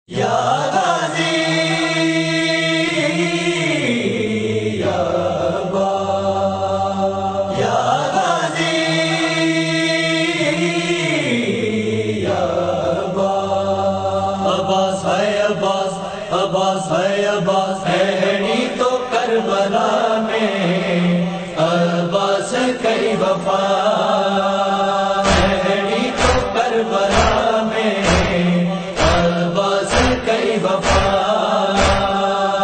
یا غازی یا با یا غازی یا با عباس ہے عباس عباس ہے عباس ہے تو کربلا میں عباس کئی وفا ہے تو کربلا میں عباس کئی وفا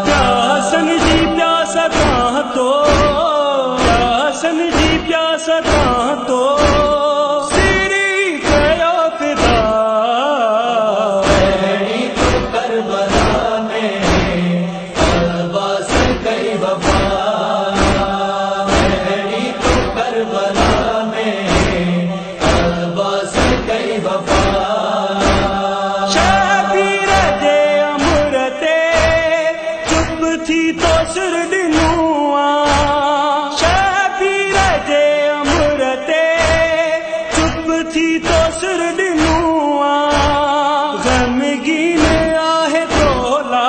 پیاسن جی پیاسا کہاں تو پیاسن جی پیاسا کہاں تو سیری کیا فدا ہے تو کربلا میں عباس کئی وفا ہے تو کربلا میں عباس کئی وفا شبیر دے امرتے چپ تھی تو سر دنوا شبیر دے امرتے چپ تھی تو سر دنوا غمگین آہ تولا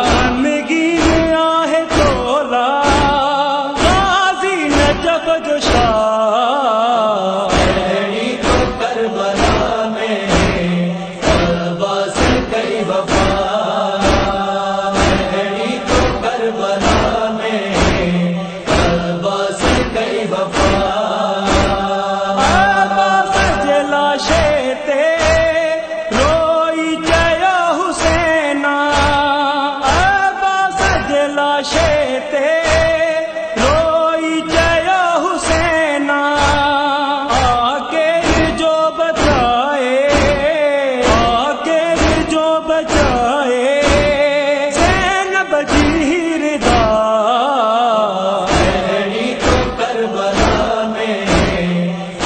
غمگین آہ تولا غازی نجف جوشا ہے تو کربلا میں عباس کئی وفا ہے تو کربلا میں عباس کئی وفا عباس جلا شیتے روئی جیا حسینا عباس جلا شیتے روئی جیا حسینا آکے جو بچائے آکے جو بچائے زینب جی ردا ہے تو کربلا میں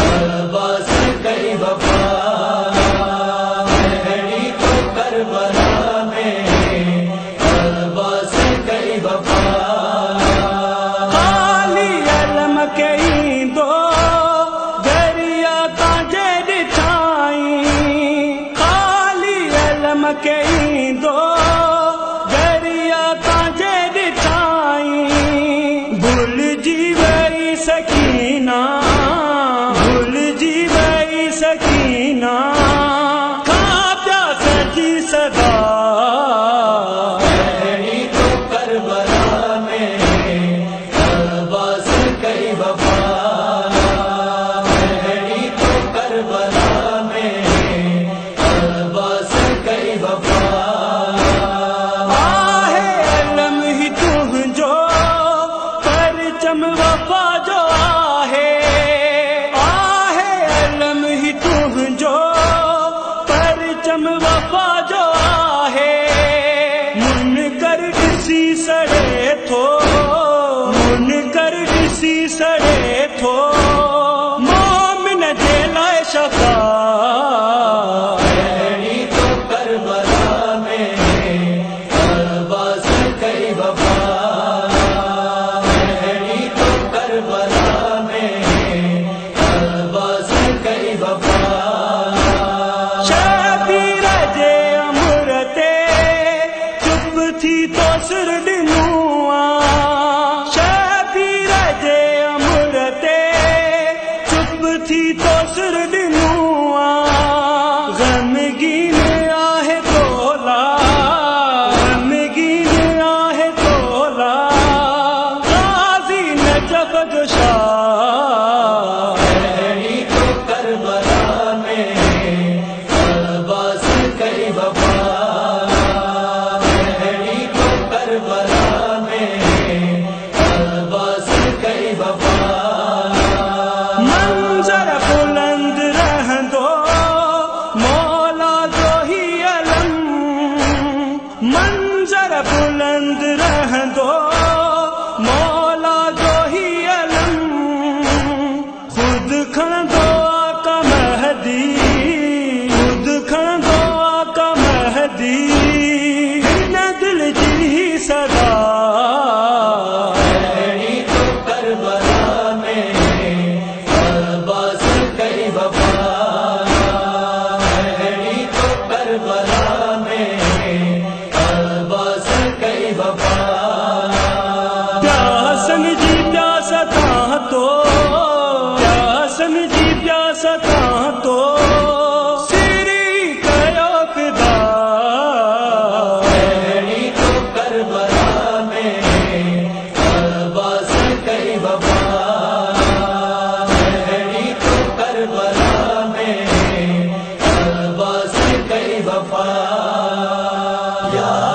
عباس کئی وفا ہے تو کربلا میں عباس کئی وفا خالی علم کئی دو دریا تاجے دچھائیں خالی علم کئی دو دریا تاجے دچھائیں بھول جی وئی سکینہ بھول جی وئی سکینہ کھا پیاس جی صدا ہے تو کربلا میں عباس کئی وفا ہے تو کربلا میں عباس کئی وفا آہ علم ہی تم جو پرچم وفا جو آہ علم ہی تم جو پرچم وفا جو من کر کسی سڑے تھو من کر کسی سڑے تھو مومن جیلائے شفا ہے تو کربلا میں عباس کئی وفا ہے تو کربلا میں عباس کئی وفا شبیر دے امرتے چپ تھی تو سر دنوا شبیر دے امرتے چپ تھی تو سر دنوا غمگین آہ تولا غمگین آہ تولا غازی نجف جوشا ہے تو کربلا میں عباس کئی وفا ہے تو کربلا میں عباس کئی وفا منظر بلند رہ دو مولا یا